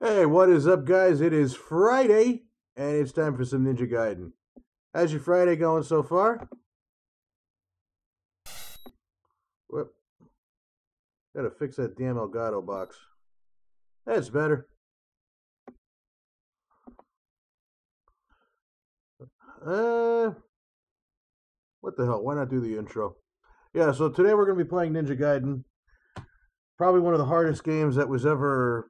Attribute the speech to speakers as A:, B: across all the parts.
A: Hey, what is up, guys? It is Friday, and it's time for some Ninja Gaiden. How's your Friday going so far? Whoop. Gotta fix that damn Elgato box. That's better. What the hell? Why not do the intro? Yeah, so today we're going to be playing Ninja Gaiden. Probably one of the hardest games that was ever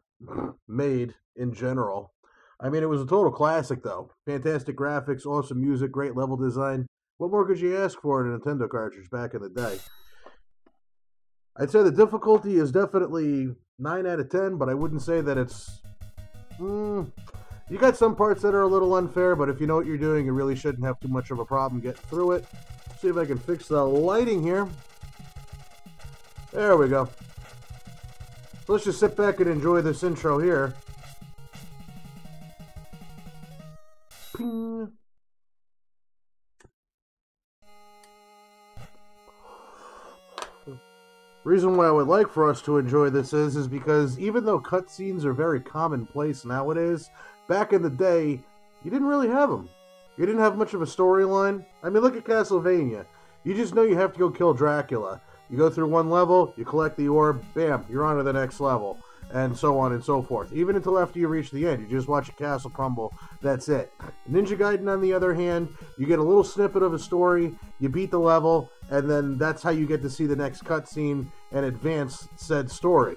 A: made in general. I mean, it was a total classic, though. Fantastic graphics, awesome music, great level design. What more could you ask for in a Nintendo cartridge back in the day? I'd say the difficulty is definitely 9 out of 10, but I wouldn't say that it's... You got some parts that are a little unfair, but if you know what you're doing, you really shouldn't have too much of a problem getting through it. See if I can fix the lighting here. There we go. So let's just sit back and enjoy this intro here. Ping. Reason why I would like for us to enjoy this is because even though cutscenes are very commonplace nowadays, back in the day, you didn't really have them. You didn't have much of a storyline. I mean, look at Castlevania. You just know you have to go kill Dracula. You go through one level, you collect the orb, bam, you're on to the next level, and so on and so forth. Even until after you reach the end, you just watch a castle crumble, that's it. Ninja Gaiden, on the other hand, you get a little snippet of a story, you beat the level, and then that's how you get to see the next cutscene and advance said story.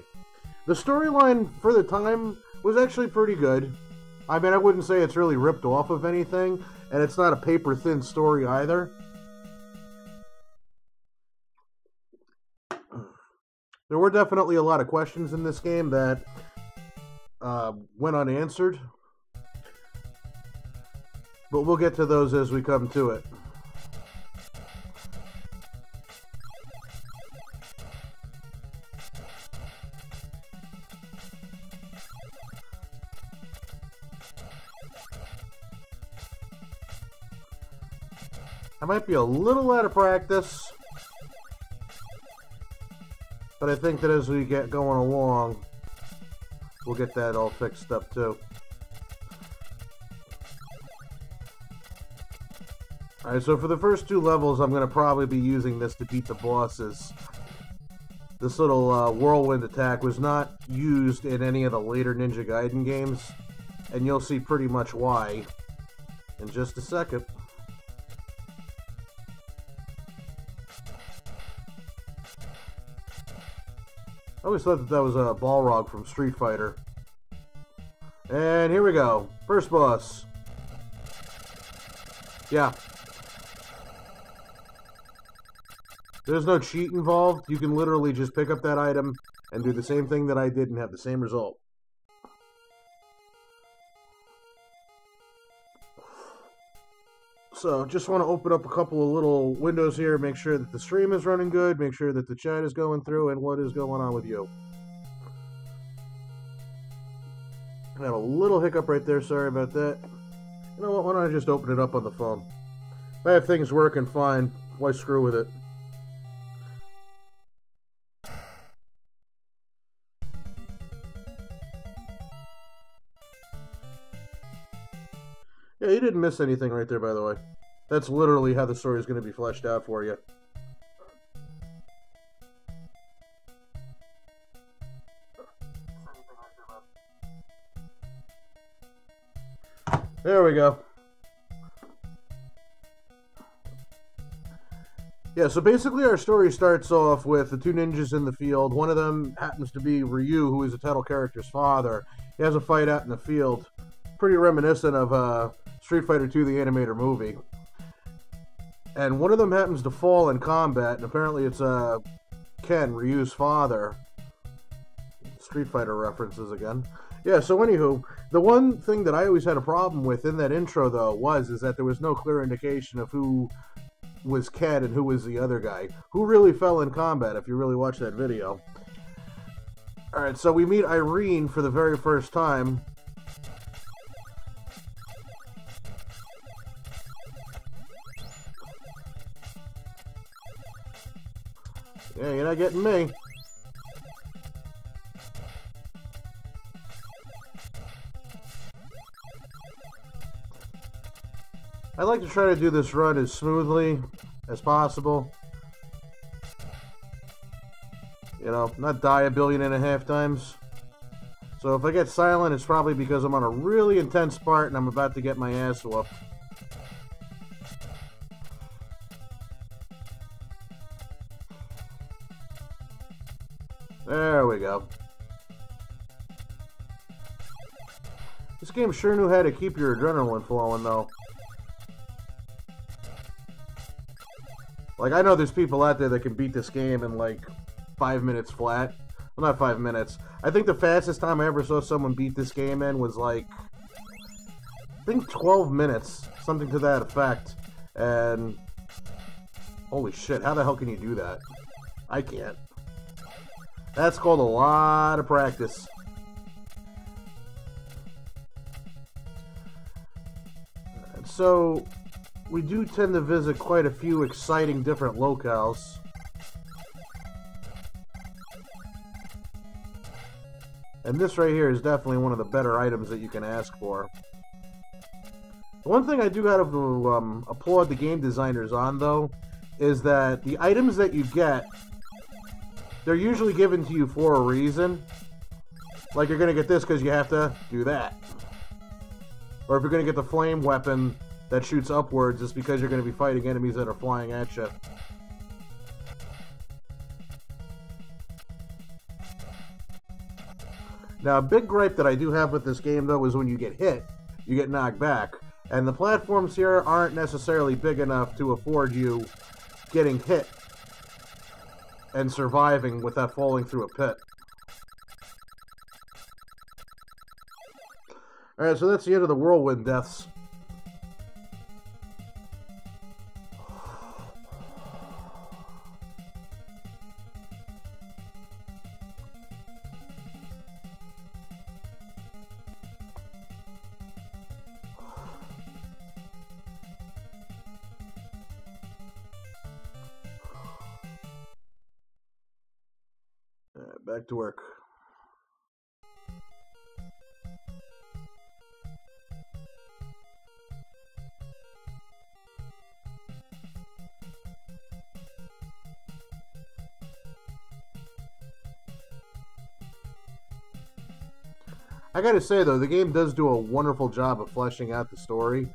A: The storyline, for the time, was actually pretty good. I mean, I wouldn't say it's really ripped off of anything, and it's not a paper-thin story either. There were definitely a lot of questions in this game that went unanswered, but we'll get to those as we come to it. I might be a little out of practice, but I think that as we get going along, we'll get that all fixed up too. Alright, so for the first two levels, I'm going to probably be using this to beat the bosses. This little whirlwind attack was not used in any of the later Ninja Gaiden games, and you'll see pretty much why in just a second. I always thought that that was a Balrog from Street Fighter. And here we go. First boss. Yeah. There's no cheat involved. You can literally just pick up that item and do the same thing that I did and have the same result. So, just want to open up a couple of little windows here, make sure that the stream is running good, make sure that the chat is going through, and what is going on with you. I had a little hiccup right there, sorry about that. You know what, why don't I just open it up on the phone? If I have things working fine, why screw with it? Yeah, you didn't miss anything right there, by the way. That's literally how the story is going to be fleshed out for you. There we go. Yeah, so basically our story starts off with the two ninjas in the field. One of them happens to be Ryu, who is the title character's father. He has a fight out in the field. Pretty reminiscent of Street Fighter II, the animator movie. And one of them happens to fall in combat, and apparently it's Ken, Ryu's father. Street Fighter references again. Yeah, so anywho, the one thing that I always had a problem with in that intro, though, is that there was no clear indication of who was Ken and who was the other guy. Who really fell in combat, if you really watch that video. Alright, so we meet Irene for the very first time. Yeah, you're not getting me. I like to try to do this run as smoothly as possible. You know, not die 1.5 billion times. So if I get silent, it's probably because I'm on a really intense part and I'm about to get my ass whooped. There we go. This game sure knew how to keep your adrenaline flowing, though. Like, I know there's people out there that can beat this game in, like, 5 minutes flat. Well, not 5 minutes. I think the fastest time I ever saw someone beat this game in was, like, I think 12 minutes. Something to that effect. And, holy shit, how the hell can you do that? I can't. That's called a lot of practice. And so, we do tend to visit quite a few exciting different locales. And this right here is definitely one of the better items that you can ask for. The one thing I do have to applaud the game designers on, though, is that the items that you get, they're usually given to you for a reason. Like, you're going to get this because you have to do that. Or if you're going to get the flame weapon that shoots upwards, it's because you're going to be fighting enemies that are flying at you. Now, a big gripe that I do have with this game, though, is when you get hit, you get knocked back. And the platforms here aren't necessarily big enough to afford you getting hit and surviving without falling through a pit. Alright, so that's the end of the whirlwind deaths. Back to work. I gotta say, though, the game does do a wonderful job of fleshing out the story.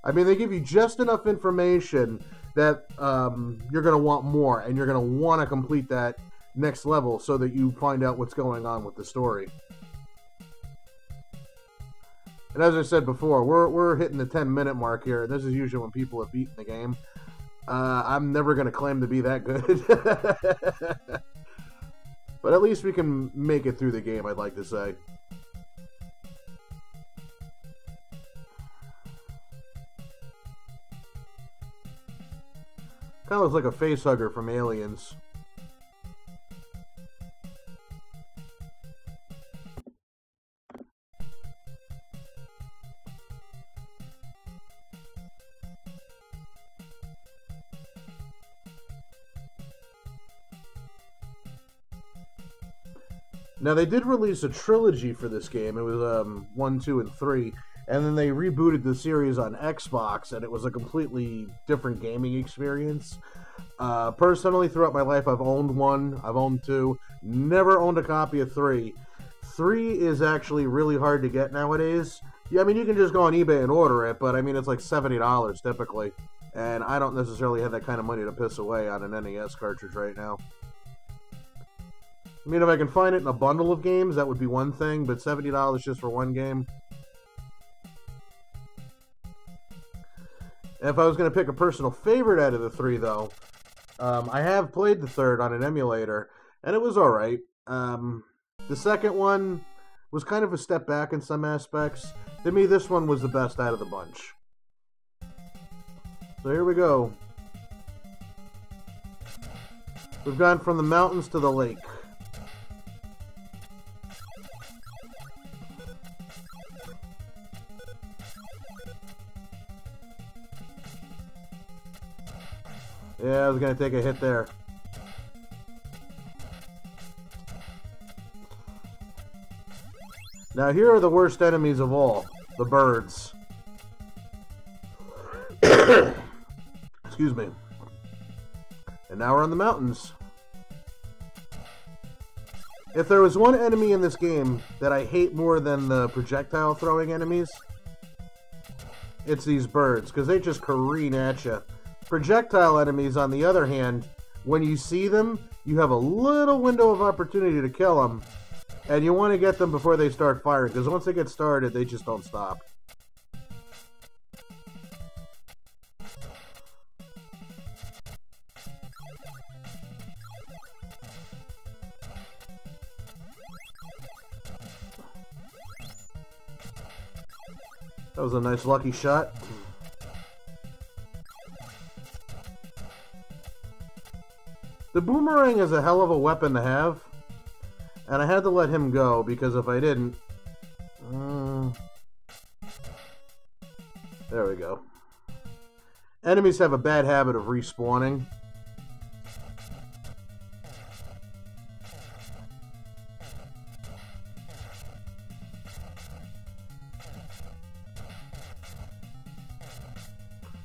A: I mean, they give you just enough information that you're going to want more, and you're going to want to complete that next level so that you find out what's going on with the story. And as I said before, we're hitting the 10-minute mark here. This is usually when people have beaten the game. I'm never going to claim to be that good. But at least we can make it through the game, I'd like to say. Kind of looks like a facehugger from Aliens. Now, they did release a trilogy for this game. It was 1, 2, and 3. And then they rebooted the series on Xbox, and it was a completely different gaming experience. Personally, throughout my life, I've owned 1, I've owned 2, never owned a copy of 3. 3 is actually really hard to get nowadays. Yeah, I mean, you can just go on eBay and order it, but I mean, it's like $70 typically. And I don't necessarily have that kind of money to piss away on an NES cartridge right now. I mean, if I can find it in a bundle of games, that would be one thing, but $70 just for one game. And if I was going to pick a personal favorite out of the 3, though, I have played the 3rd on an emulator, and it was alright. The second one was kind of a step back in some aspects. To me, this one was the best out of the bunch. So here we go. We've gone from the mountains to the lake. Yeah, I was going to take a hit there. Now here are the worst enemies of all. The birds. Excuse me. And now we're on the mountains. If there was one enemy in this game that I hate more than the projectile throwing enemies, it's these birds, because they just careen at you. Projectile enemies, on the other hand, when you see them, you have a little window of opportunity to kill them, and you want to get them before they start firing, because once they get started, they just don't stop. That was a nice lucky shot. The boomerang is a hell of a weapon to have, and I had to let him go because if I didn't... there we go. Enemies have a bad habit of respawning.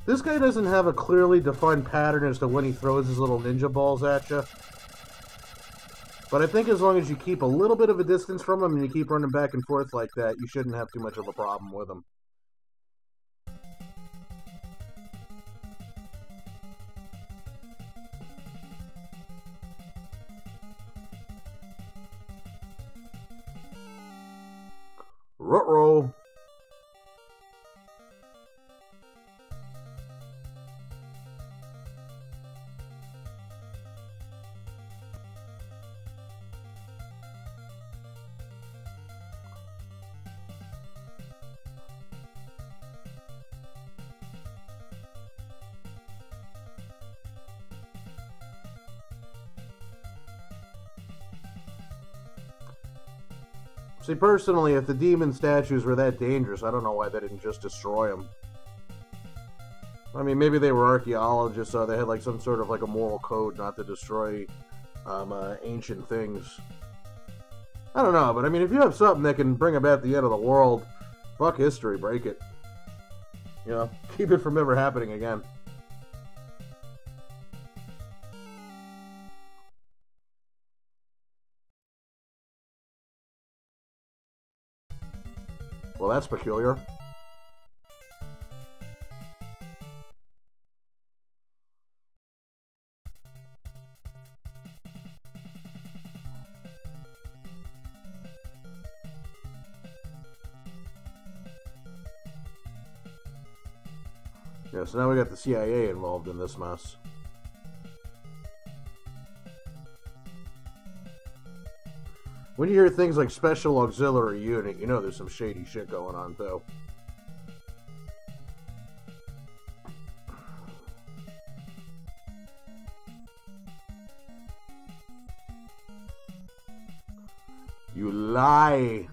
A: This guy doesn't have a clearly defined pattern as to when he throws his little ninja balls at you. But I think as long as you keep a little bit of a distance from him and you keep running back and forth like that, you shouldn't have too much of a problem with him. Ruh-roh. See, personally, if the demon statues were that dangerous, I don't know why they didn't just destroy them. I mean, maybe they were archaeologists, so they had like some sort of like a moral code not to destroy ancient things. I don't know, but I mean, if you have something that can bring about the end of the world, fuck history, break it. You know, keep it from ever happening again. Well, that's peculiar. Yeah, so now we got the CIA involved in this mess. When you hear things like Special Auxiliary Unit, you know there's some shady shit going on, too. You lie!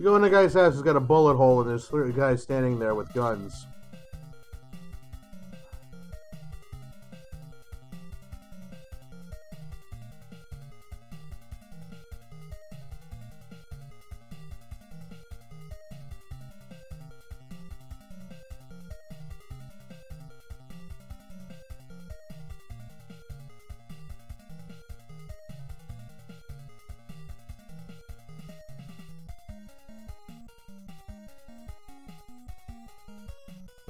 A: You go in the guy's house, he's got a bullet hole, and there's 3 guys standing there with guns.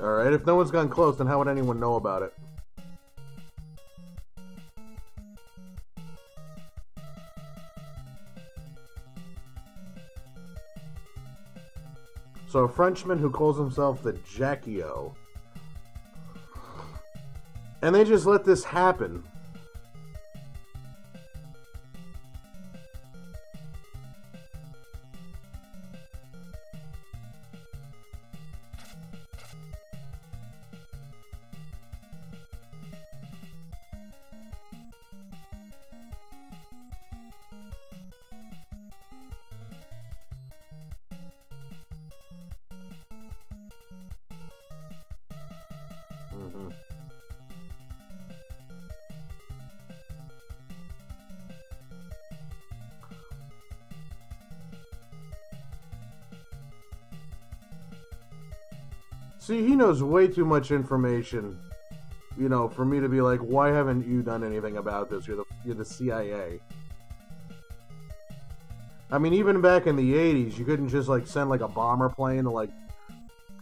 A: Alright, if no one's gone close, then how would anyone know about it? So a Frenchman who calls himself the Jackie-O. And they just let this happen. See, he knows way too much information, you know, for me to be like, why haven't you done anything about this? You're the CIA. I mean, even back in the 80s, you couldn't just, like, send, like, a bomber plane to, like,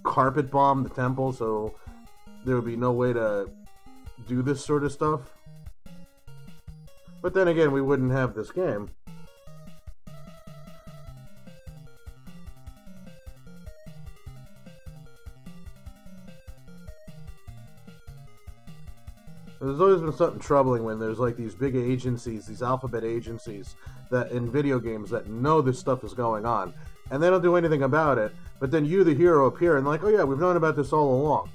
A: carpet bomb the temple, so there would be no way to do this sort of stuff. But then again, we wouldn't have this game. There's always been something troubling when there's like these big agencies, these alphabet agencies that in video games that know this stuff is going on, and they don't do anything about it, but then you, the hero, appear and like, oh yeah, we've known about this all along.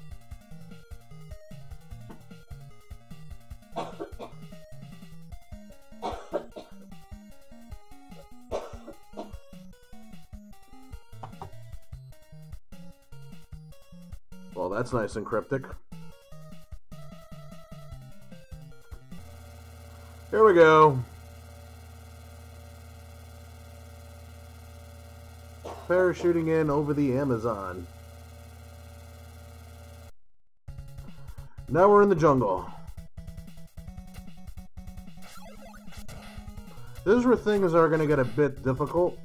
A: Well, that's nice and cryptic. Here we go. Parachuting in over the Amazon. Now we're in the jungle. This is where things are going to get a bit difficult.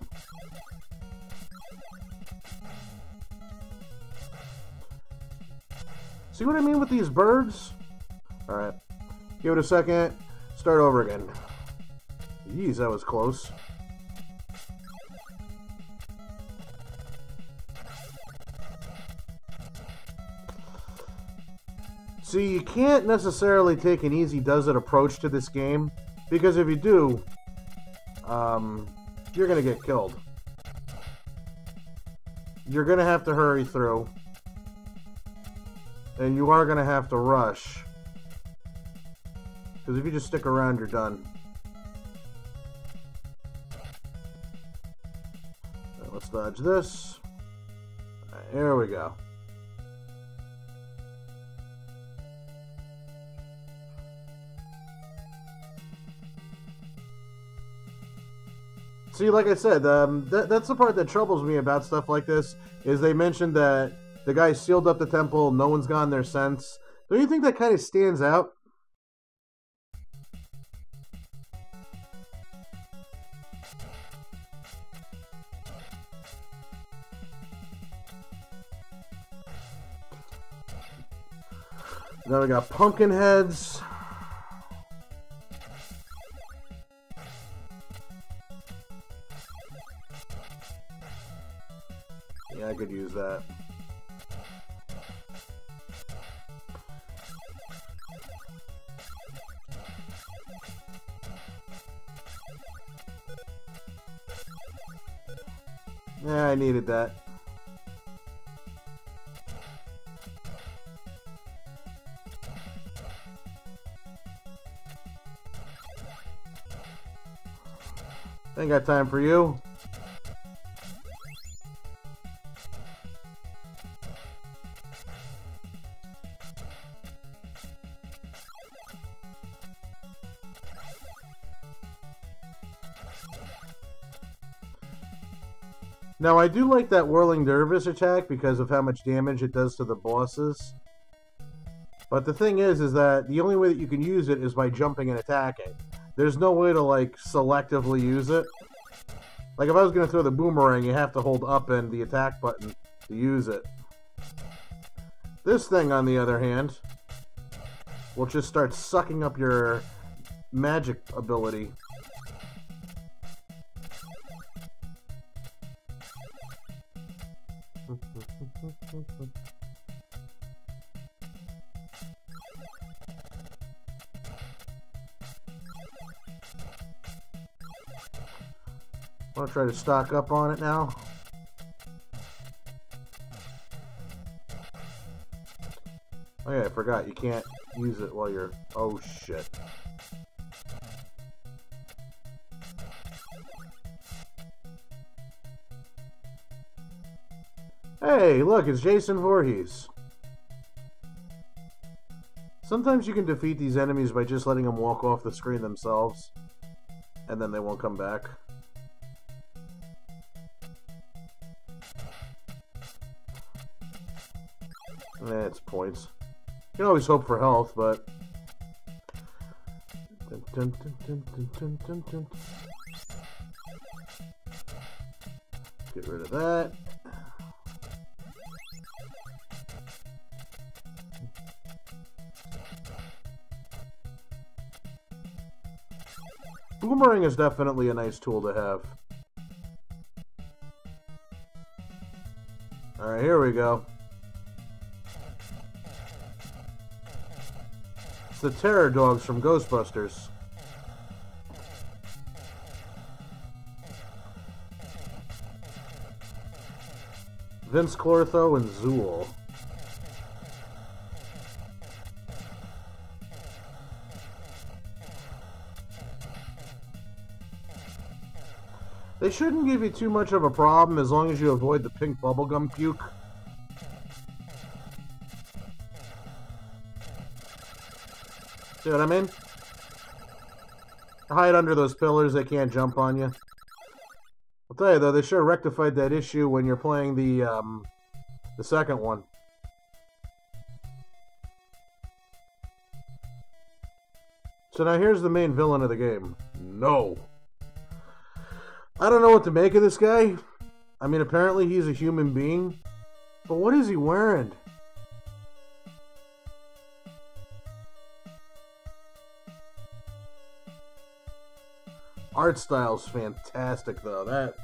A: See what I mean with these birds? Alright. Give it a second. Start over again. Jeez, that was close. See, you can't necessarily take an easy does it approach to this game, because if you do, you're gonna get killed. You're gonna have to hurry through, and you are gonna have to rush. Because if you just stick around, you're done. Right, let's dodge this. Right, here we go. See, like I said, that's the part that troubles me about stuff like this, is they mentioned that the guy sealed up the temple, no one's gone there since. Don't you think that kind of stands out? Now we got pumpkin heads. Yeah, I could use that. Yeah, I needed that. Ain't got time for you. Now, I do like that Whirling Dervish attack because of how much damage it does to the bosses. But the thing is that the only way that you can use it is by jumping and attacking. There's no way to, like, selectively use it. Like, if I was going to throw the boomerang, you have to hold up and the attack button to use it. This thing, on the other hand, will just start sucking up your magic ability. I want to try to stock up on it now. Oh yeah, I forgot. You can't use it while you're... Oh shit. Hey, look, it's Jason Voorhees. Sometimes you can defeat these enemies by just letting them walk off the screen themselves, and then they won't come back. It's points. You can always hope for health, but... Get rid of that. Boomerang is definitely a nice tool to have. Alright, here we go. It's the Terror Dogs from Ghostbusters. Vince Clortho and Zool. They shouldn't give you too much of a problem as long as you avoid the pink bubblegum puke. See what I mean? Hide under those pillars, they can't jump on you. I'll tell you though, they sure rectified that issue when you're playing the second one. So now here's the main villain of the game. No. I don't know what to make of this guy. I mean, apparently he's a human being. But what is he wearing? Art style's fantastic, though. That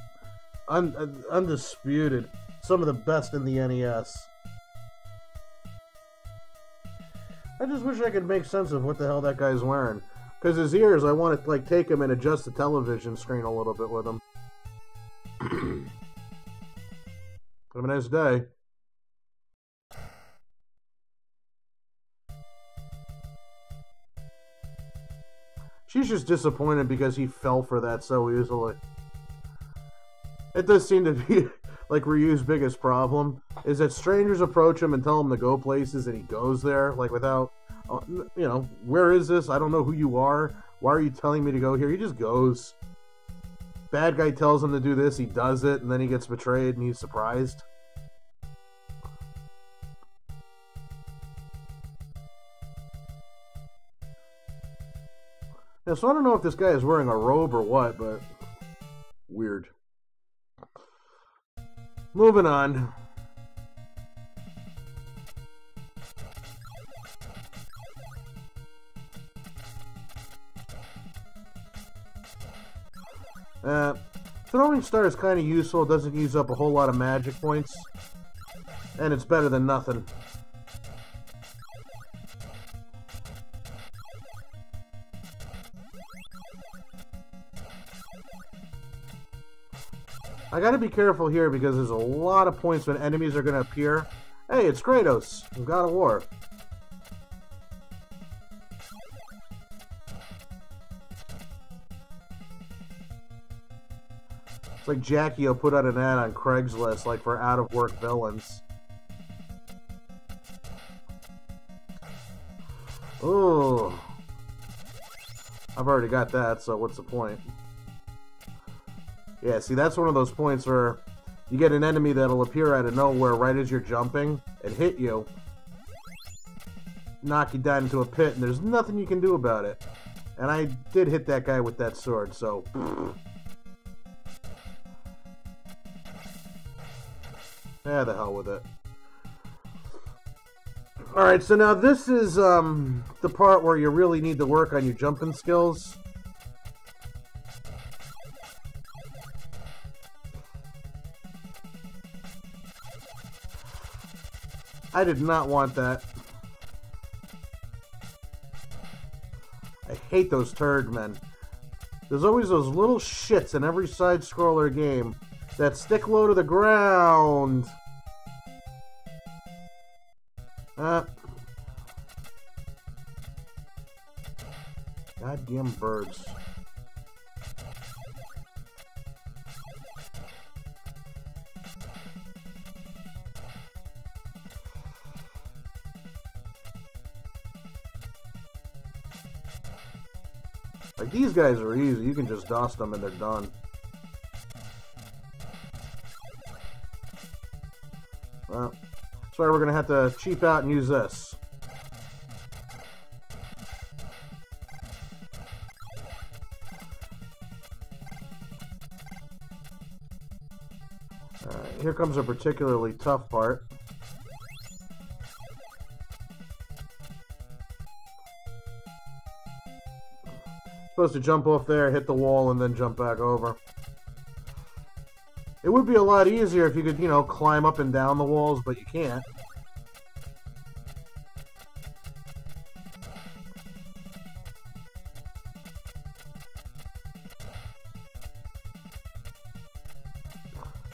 A: undisputed. Some of the best in the NES. I just wish I could make sense of what the hell that guy's wearing. Because his ears, I want to like take him and adjust the television screen a little bit with him. Have a nice day. She's just disappointed because he fell for that so easily. It does seem to be like Ryu's biggest problem is that strangers approach him and tell him to go places and he goes there like without, you know, where is this? I don't know who you are. Why are you telling me to go here? He just goes. Bad guy tells him to do this, he does it, and then he gets betrayed and he's surprised. Yeah, so I don't know if this guy is wearing a robe or what, but weird. Moving on. Throwing star is kind of useful. It doesn't use up a whole lot of magic points. And it's better than nothing. I gotta be careful here because there's a lot of points when enemies are gonna appear. Hey, it's Kratos from God of War. It's like Jackie will put out an ad on Craigslist, like for out-of-work villains. Oh, I've already got that, so what's the point? Yeah, see, that's one of those points where you get an enemy that'll appear out of nowhere right as you're jumping and hit you, knock you down into a pit, and there's nothing you can do about it. And I did hit that guy with that sword, so... yeah, the hell with it. Alright, so now this is the part where you really need to work on your jumping skills. I did not want that. I hate those turd men. There's always those little shits in every side-scroller game that stick low to the ground. Goddamn birds. Like, these guys are easy. You can just dust them and they're done. Well, Sorry, we're gonna have to cheap out and use this. Alright, here comes a particularly tough part. Supposed to jump off there, hit the wall, and then jump back over. It would be a lot easier if you could, you know, climb up and down the walls, but you can't.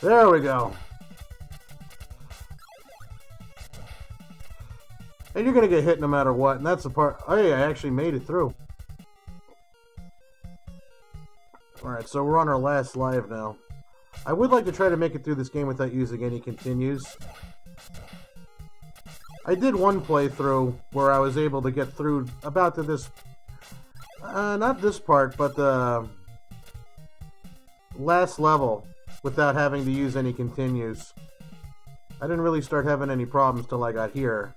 A: There we go. And you're going to get hit no matter what, and that's the part... Oh yeah, I actually made it through. Alright, so we're on our last life now. I would like to try to make it through this game without using any continues. I did one playthrough where I was able to get through about to this... not this part, but the last level without having to use any continues. I didn't really start having any problems till I got here.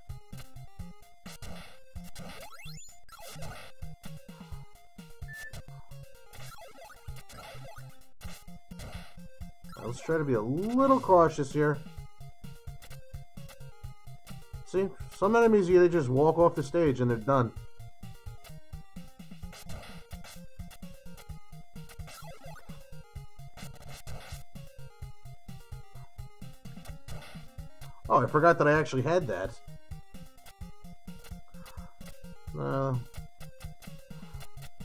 A: Let's try to be a little cautious here. See, some enemies, they just walk off the stage and they're done. Oh, I forgot that I actually had that.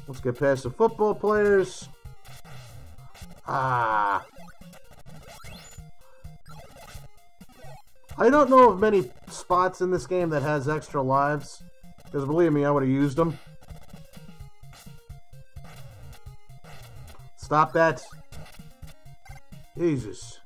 A: Let's get past the football players. Ah. I don't know of many spots in this game that has extra lives, because believe me, I would have used them. Stop that. Jesus.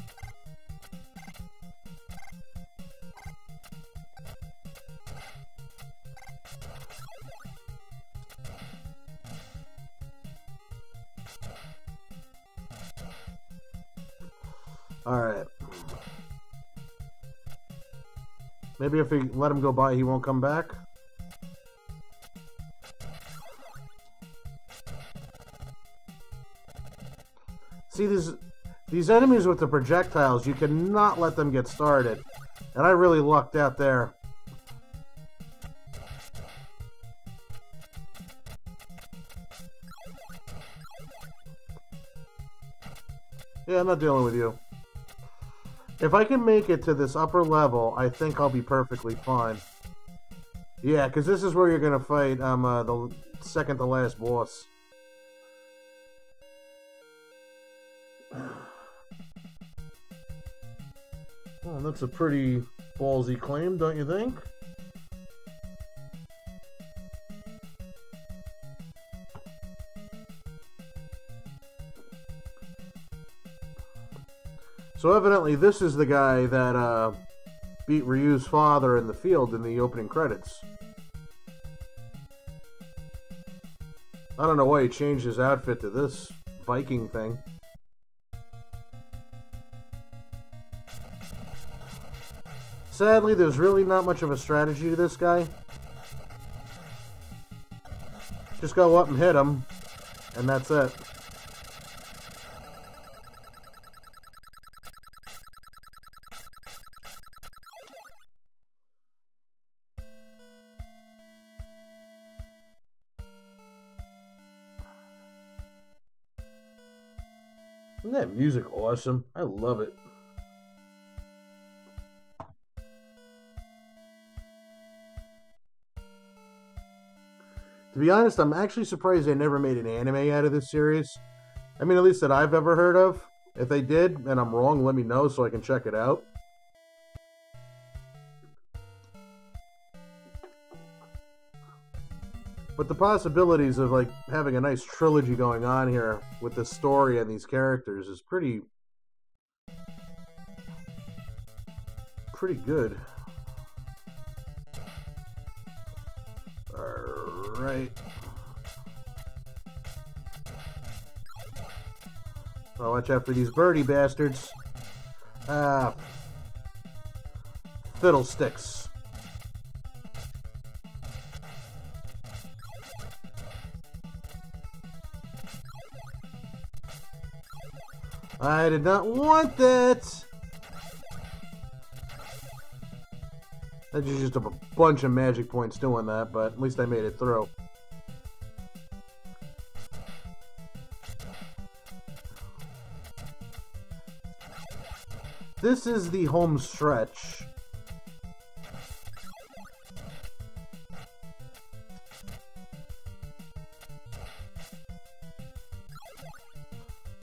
A: Alright. Maybe if we let him go by, he won't come back. See, these enemies with the projectiles, you cannot let them get started. And I really lucked out there. Yeah, I'm not dealing with you. If I can make it to this upper level, I think I'll be perfectly fine. Yeah, because this is where you're going to fight the second to last boss. Well, that's a pretty ballsy claim, don't you think? So evidently this is the guy that beat Ryu's father in the field in the opening credits. I don't know why he changed his outfit to this Viking thing. Sadly, there's really not much of a strategy to this guy. Just go up and hit him, and that's it. Isn't that music awesome? I love it. To be honest, I'm actually surprised they never made an anime out of this series. I mean, at least that I've ever heard of. If they did, and I'm wrong, let me know so I can check it out. But the possibilities of, like, having a nice trilogy going on here with this story and these characters is pretty good. Alright. Oh, watch out for these birdie bastards. Ah. fiddlesticks. I did not want that! That just used up a bunch of magic points doing that, but at least I made it through. This is the home stretch.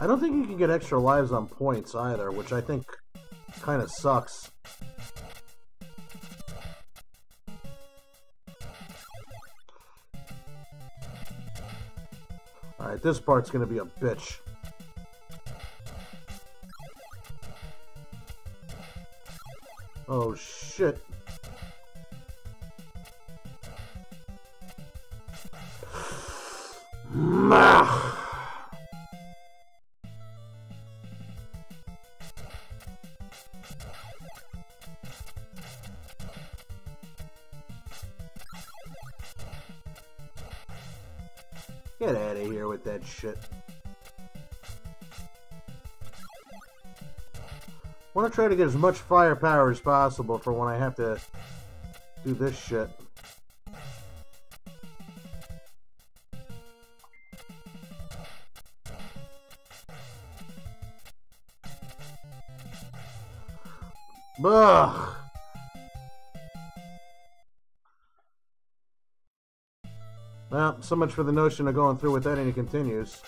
A: I don't think you can get extra lives on points either, which I think kind of sucks. Alright, this part's gonna be a bitch. Oh shit. Get out of here with that shit. I want to try to get as much firepower as possible for when I have to do this shit. Ugh. Well, so much for the notion of going through with that, and it continues.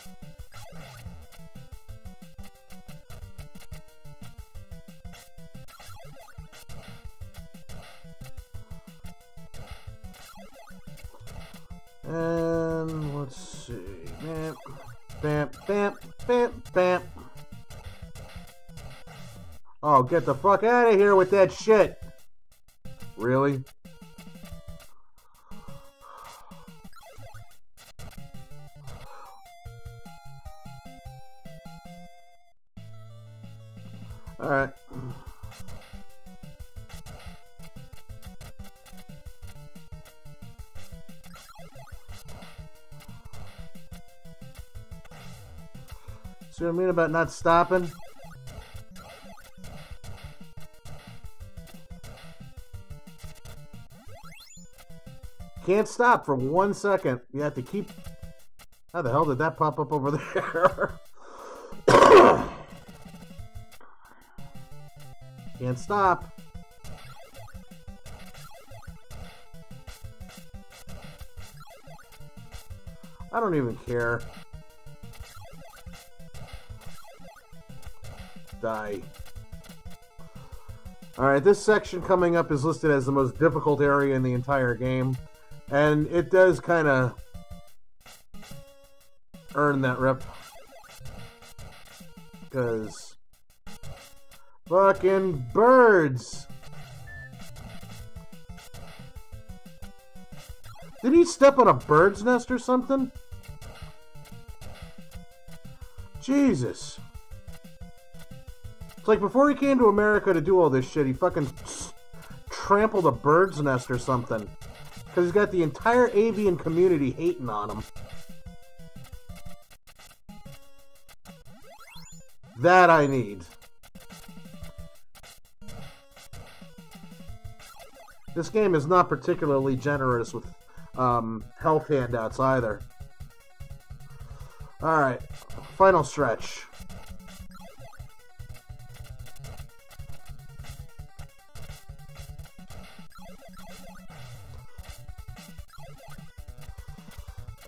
A: And let's see. Bam, bam, bam, bam, bam. Oh, get the fuck out of here with that shit. Really? Alright. See what I mean about not stopping? Can't stop for 1 second. You have to keep... How the hell did that pop up over there? Can't stop. I don't even care. Die. Alright, this section coming up is listed as the most difficult area in the entire game. And it does kind of earn that rep. Because... fucking birds! Did he step on a bird's nest or something? Jesus. It's like before he came to America to do all this shit, he fucking trampled a bird's nest or something. Because he's got the entire avian community hating on him. That I need. This game is not particularly generous with health handouts either. Alright, final stretch.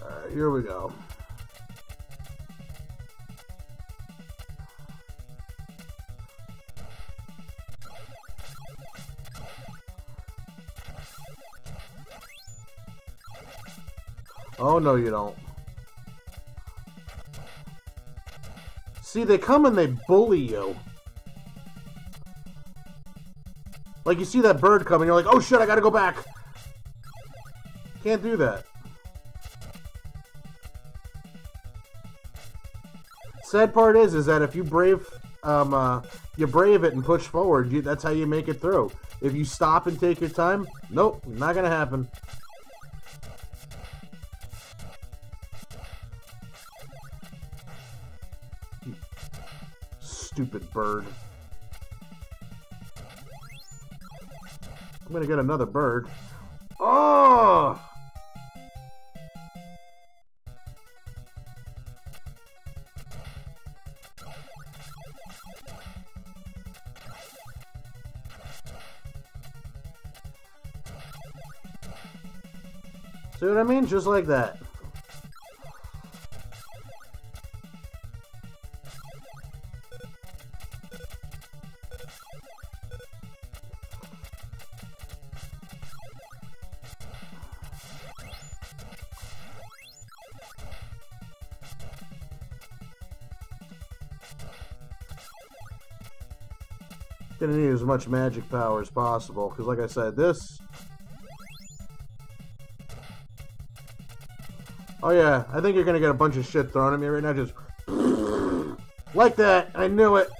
A: Alright, here we go. Oh, no, you don't. See, they come and they bully you. Like, you see that bird coming, you're like, oh shit, I gotta go back. Can't do that. Sad part is that if you brave you brave it and push forward. That's how you make it through. If you stop and take your time, nope, not gonna happen. Stupid bird. I'm gonna get another bird. Oh! See what I mean? Just like that. Gonna need as much magic power as possible, because like I said, this... Oh yeah, I think you're gonna get a bunch of shit thrown at me right now, just... like that! I knew it!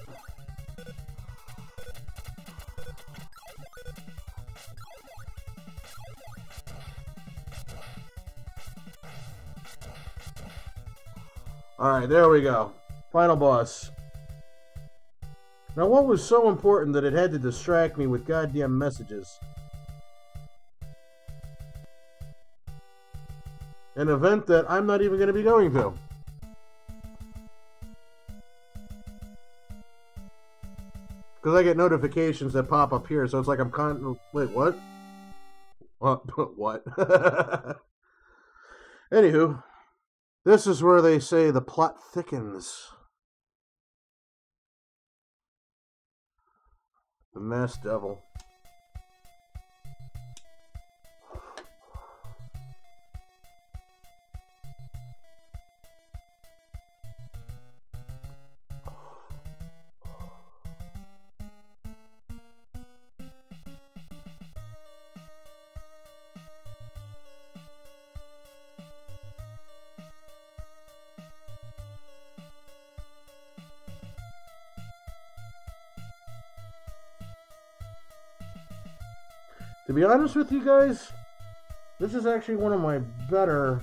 A: Alright, there we go. Final boss. Now, what was so important that it had to distract me with goddamn messages? An event that I'm not even going to be going to. Because I get notifications that pop up here, so it's like I'm wait, what? What? Anywho, this is where they say the plot thickens. The Masked Devil. To be honest with you guys, this is actually one of my better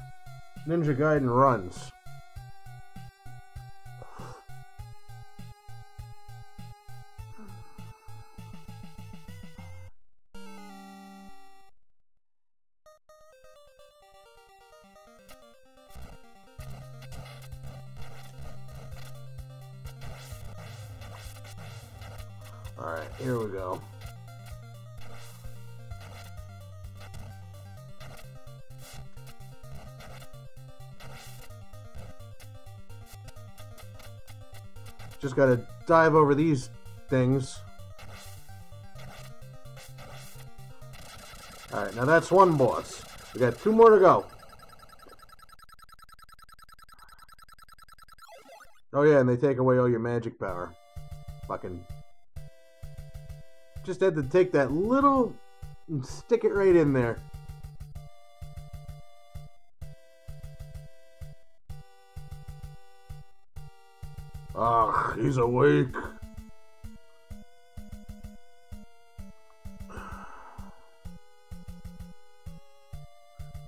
A: Ninja Gaiden runs. Alright, here we go. Just gotta dive over these things. Alright, now that's one boss. We got 2 more to go. Oh yeah, and they take away all your magic power. Fucking... Just had to take that little... and stick it right in there. Ugh, he's awake.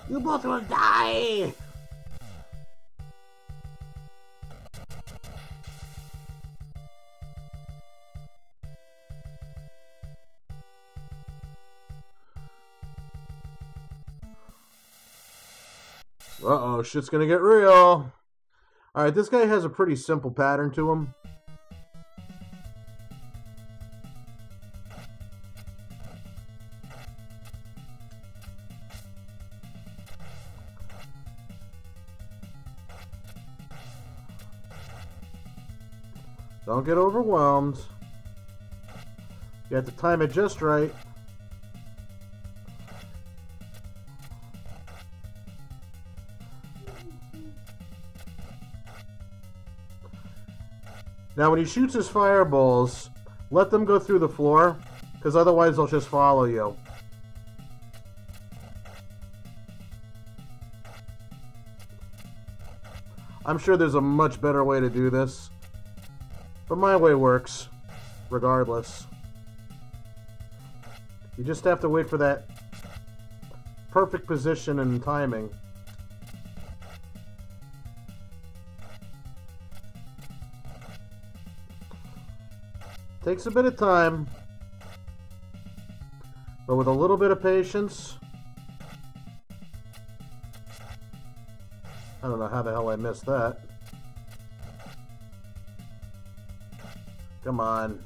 A: You both will die! Uh-oh, shit's gonna get real. Alright, this guy has a pretty simple pattern to him. Don't get overwhelmed. You have to time it just right. Now, when he shoots his fireballs, let them go through the floor, because otherwise they'll just follow you. I'm sure there's a much better way to do this, But my way works, regardless. You just have to wait for that perfect position and timing. Takes a bit of time, but with a little bit of patience. I don't know how the hell I missed that. Come on.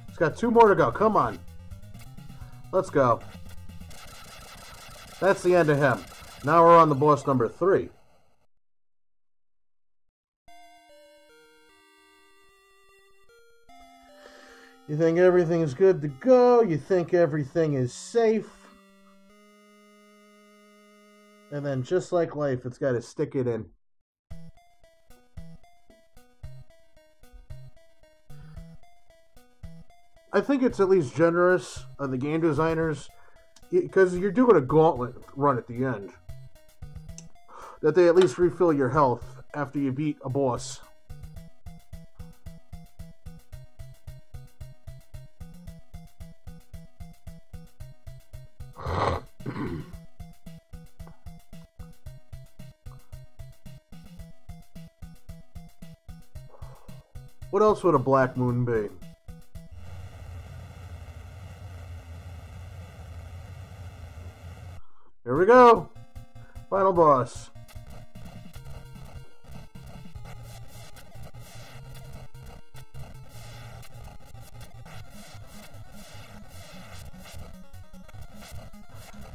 A: It's got 2 more to go. Come on. Let's go. That's the end of him. Now we're on the boss number 3. You think everything is good to go. You think everything is safe. And then just like life, it's got to stick it in. I think it's at least generous of the game designers, because you're doing a gauntlet run at the end, that they at least refill your health after you beat a boss. What else would a black moon be? Here we go. Final boss.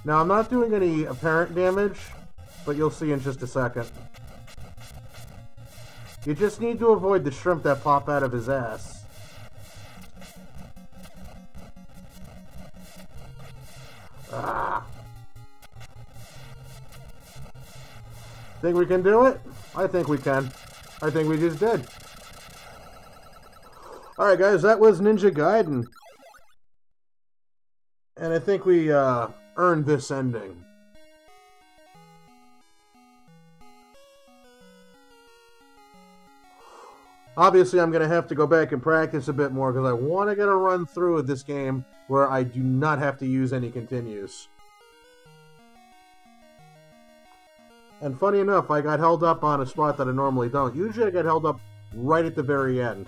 A: Now, I'm not doing any apparent damage, but you'll see in just a second. You just need to avoid the shrimp that pop out of his ass. Ah. Think we can do it? I think we can. I think we just did. Alright guys, that was Ninja Gaiden. And I think we earned this ending. Obviously, I'm going to have to go back and practice a bit more because I want to get a run through of this game where I do not have to use any continues. And funny enough, I got held up on a spot that I normally don't. Usually I get held up right at the very end.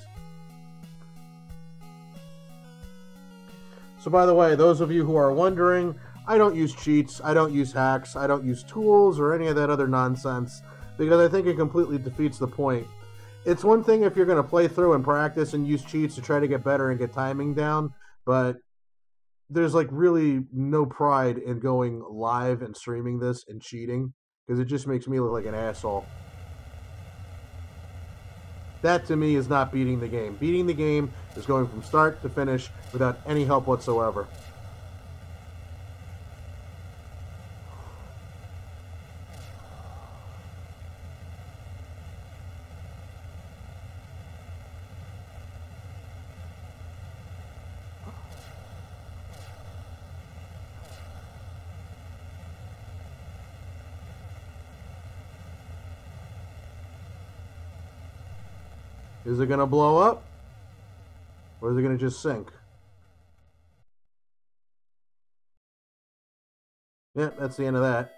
A: So by the way, those of you who are wondering, I don't use cheats, I don't use hacks, I don't use tools or any of that other nonsense, because I think it completely defeats the point. It's one thing if you're going to play through and practice and use cheats to try to get better and get timing down, but there's like really no pride in going live and streaming this and cheating, because it just makes me look like an asshole. That to me is not beating the game. Beating the game is going from start to finish without any help whatsoever. Is it going to blow up? Or is it going to just sink? Yeah, that's the end of that.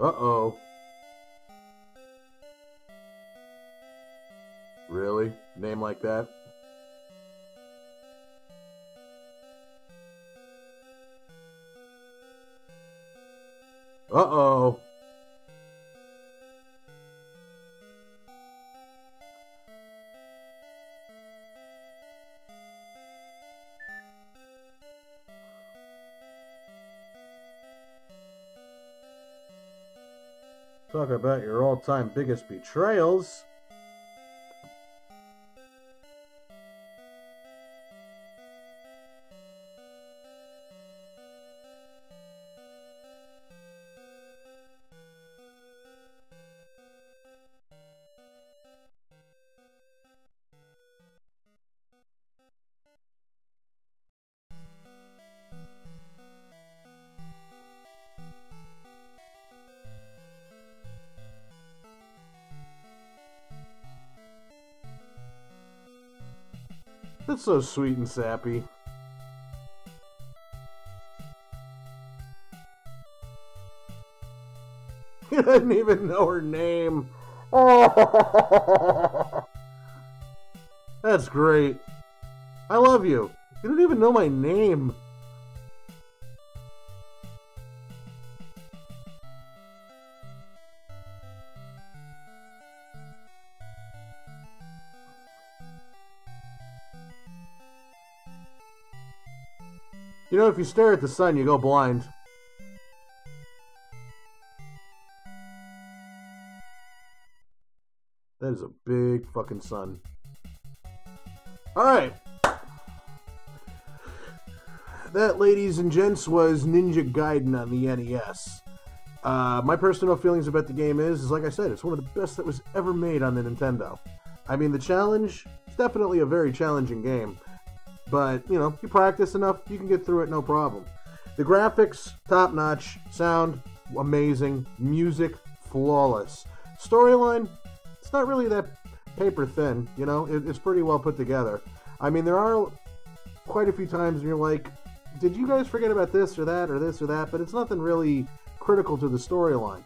A: Uh-oh. Really? Name like that? Uh-oh. Talk about your all-time biggest betrayals. That's so sweet and sappy. He didn't even know her name. Oh, that's great. I love you. You don't even know my name. You know, if you stare at the sun, you go blind. That is a big fucking sun. Alright. That, ladies and gents, was Ninja Gaiden on the NES. My personal feelings about the game is like I said, it's one of the best that was ever made on the Nintendo. I mean, the challenge, it's definitely a very challenging game. But, you know, you practice enough, you can get through it no problem. The graphics, top-notch. Sound, amazing. Music, flawless. Storyline, it's not really that paper thin, you know? It's pretty well put together. I mean, there are quite a few times when you're like, did you guys forget about this or that or this or that? But it's nothing really critical to the storyline.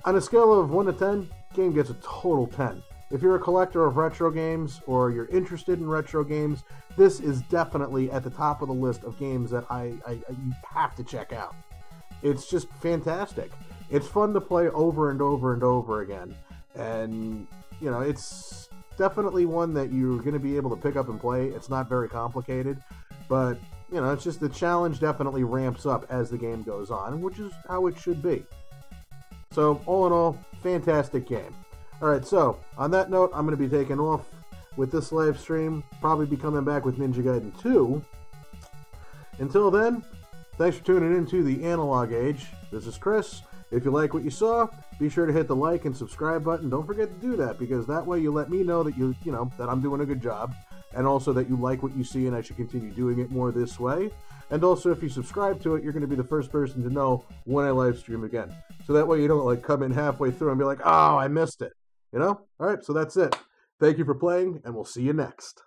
A: On a scale of 1 to 10, game gets a total 10. If you're a collector of retro games or you're interested in retro games, this is definitely at the top of the list of games that you have to check out. It's just fantastic. It's fun to play over and over and over again. And, you know, it's definitely one that you're going to be able to pick up and play. It's not very complicated, but, you know, it's just the challenge definitely ramps up as the game goes on, which is how it should be. So, all in all, fantastic game. Alright, so, on that note, I'm going to be taking off with this live stream. Probably be coming back with Ninja Gaiden 2. Until then, thanks for tuning into the Analog Age. This is Chris. If you like what you saw, be sure to hit the like and subscribe button. Don't forget to do that, because that way you let me know that that I'm doing a good job, and also that you like what you see and I should continue doing it more this way. And also, if you subscribe to it, you're going to be the first person to know when I live stream again. So that way you don't like come in halfway through and be like, oh, I missed it. You know? Alright, so that's it. Thank you for playing, and we'll see you next.